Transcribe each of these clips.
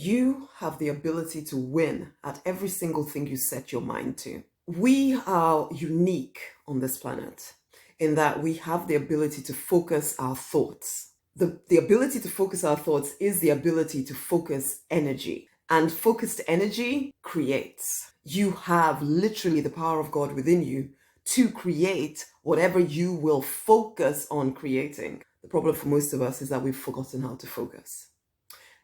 You have the ability to win at every single thing you set your mind to. We are unique on this planet in that we have the ability to focus our thoughts. The ability to focus our thoughts is the ability to focus energy. And focused energy creates. You have literally the power of God within you to create whatever you will focus on creating. The problem for most of us is that we've forgotten how to focus.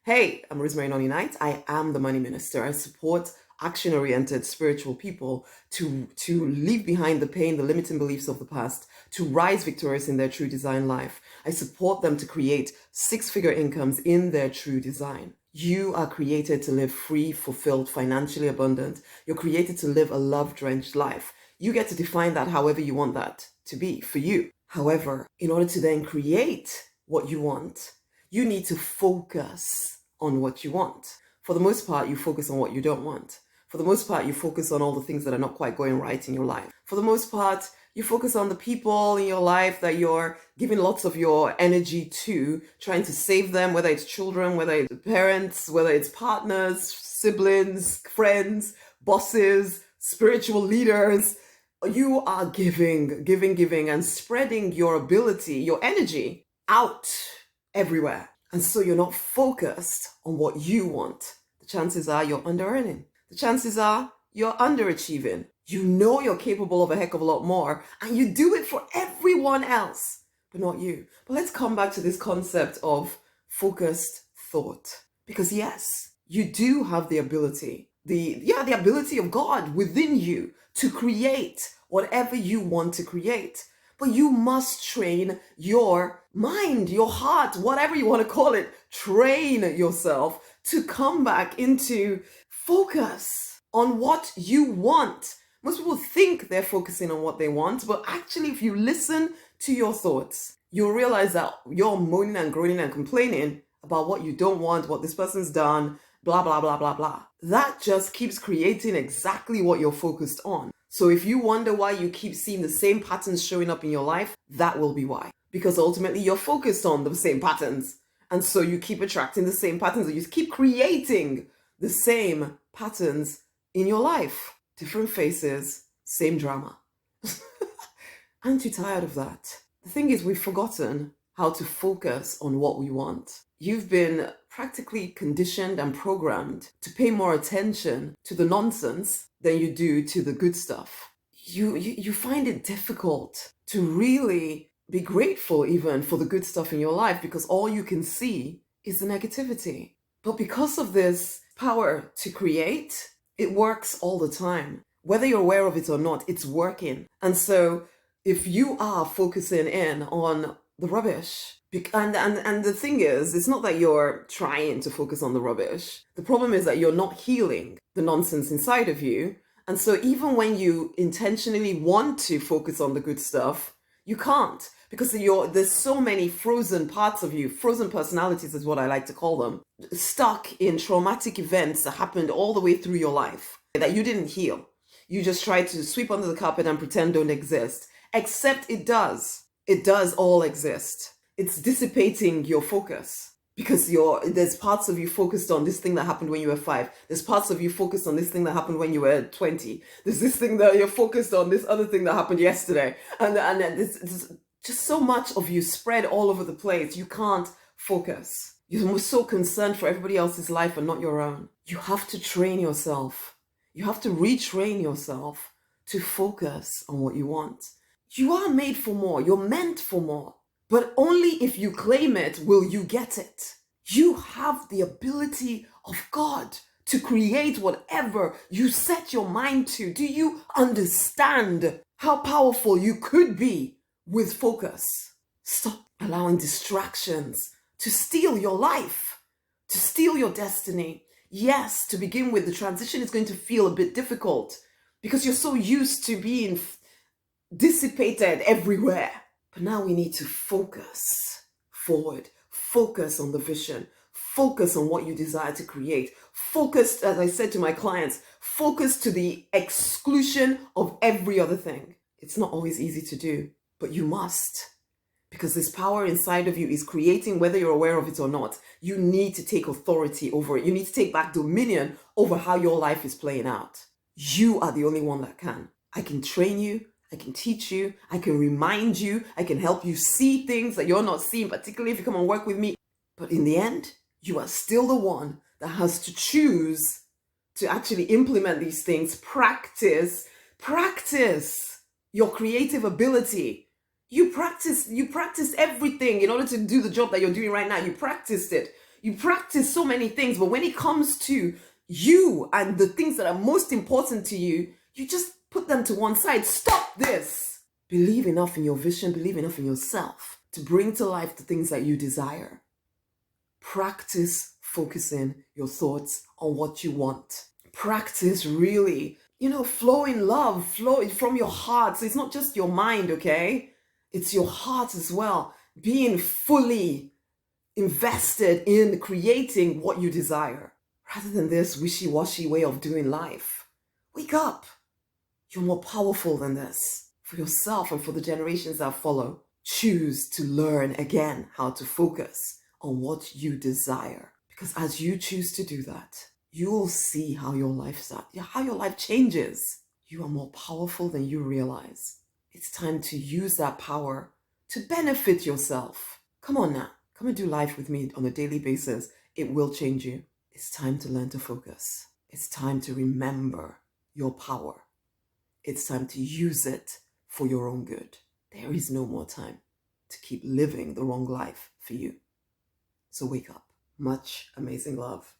Hey, I'm Rosemary Nonny Knight. I am the Money Minister. I support action-oriented spiritual people to leave behind the pain, the limiting beliefs of the past, to rise victorious in their true design life. I support them to create six-figure incomes in their true design. You are created to live free, fulfilled, financially abundant. You're created to live a love-drenched life. You get to define that however you want that to be for you. However, in order to then create what you want, you need to focus on what you want. For the most part, you focus on what you don't want. For the most part, you focus on all the things that are not quite going right in your life. For the most part, you focus on the people in your life that you're giving lots of your energy to, trying to save them, whether it's children, whether it's parents, whether it's partners, siblings, friends, bosses, spiritual leaders. You are giving, and spreading your ability, your energy out everywhere. And so you're not focused on what you want. The chances are you're under-earning. The chances are you're underachieving. You know you're capable of a heck of a lot more, and you do it for everyone else, but not you. But let's come back to this concept of focused thought. Because yes, you do have the ability, the ability of God within you to create whatever you want to create. But you must train your mind, your heart, whatever you want to call it. Train yourself to come back into focus on what you want. Most people think they're focusing on what they want, but actually if you listen to your thoughts, you'll realize that you're moaning and groaning and complaining about what you don't want, what this person's done, blah, blah, blah, blah, blah. That just keeps creating exactly what you're focused on. So if you wonder why you keep seeing the same patterns showing up in your life, that will be why. Because ultimately you're focused on the same patterns. And so you keep attracting the same patterns, and you keep creating the same patterns in your life. Different faces, same drama. Aren't you tired of that? The thing is, we've forgotten how to focus on what we want. You've been practically conditioned and programmed to pay more attention to the nonsense than you do to the good stuff. You find it difficult to really be grateful even for the good stuff in your life because all you can see is the negativity. But because of this power to create, it works all the time. Whether you're aware of it or not, it's working. And so if you are focusing in on the rubbish, and the thing is, it's not that you're trying to focus on the rubbish. The problem is that you're not healing the nonsense inside of you. And so even when you intentionally want to focus on the good stuff, you can't, because there's so many frozen parts of you, frozen personalities is what I like to call them, stuck in traumatic events that happened all the way through your life that you didn't heal. You just try to sweep under the carpet and pretend don't exist, except it does. It does all exist. It's dissipating your focus because there's parts of you focused on this thing that happened when you were 5. There's parts of you focused on this thing that happened when you were 20. There's this thing that you're focused on, this other thing that happened yesterday. And there's just so much of you spread all over the place. You can't focus. You're so concerned for everybody else's life and not your own. You have to train yourself. You have to retrain yourself to focus on what you want. You are made for more. You're meant for more. But only if you claim it will you get it. You have the ability of God to create whatever you set your mind to. Do you understand how powerful you could be with focus? Stop allowing distractions to steal your life, to steal your destiny. Yes, to begin with, the transition is going to feel a bit difficult because you're so used to being dissipated everywhere. But now we need to focus forward, focus on the vision, focus on what you desire to create, focus, as I said to my clients, focus to the exclusion of every other thing. It's not always easy to do, but you must. because this power inside of you is creating, whether you're aware of it or not. You need to take authority over it. You need to take back dominion over how your life is playing out. You are the only one that can. I can train you. I can teach you. I can remind you. I can help you see things that you're not seeing, particularly if you come and work with me. But in the end, you are still the one that has to choose to actually implement these things. Practice your creative ability. You practiced everything in order to do the job that you're doing right now. You practiced it. You practiced so many things, but when it comes to you and the things that are most important to you, you just put them to one side. Stop this. Believe enough in your vision, believe enough in yourself to bring to life the things that you desire. Practice focusing your thoughts on what you want. Practice really, flow in love, flow from your heart. So it's not just your mind, okay? It's your heart as well. Being fully invested in creating what you desire, rather than this wishy-washy way of doing life. Wake up. You're more powerful than this. For yourself and for the generations that follow, choose to learn again how to focus on what you desire. Because as you choose to do that, you will see how your life changes. You are more powerful than you realize. It's time to use that power to benefit yourself. Come on now. Come and do life with me on a daily basis. It will change you. It's time to learn to focus. It's time to remember your power. It's time to use it for your own good. There is no more time to keep living the wrong life for you. So wake up. Much amazing love.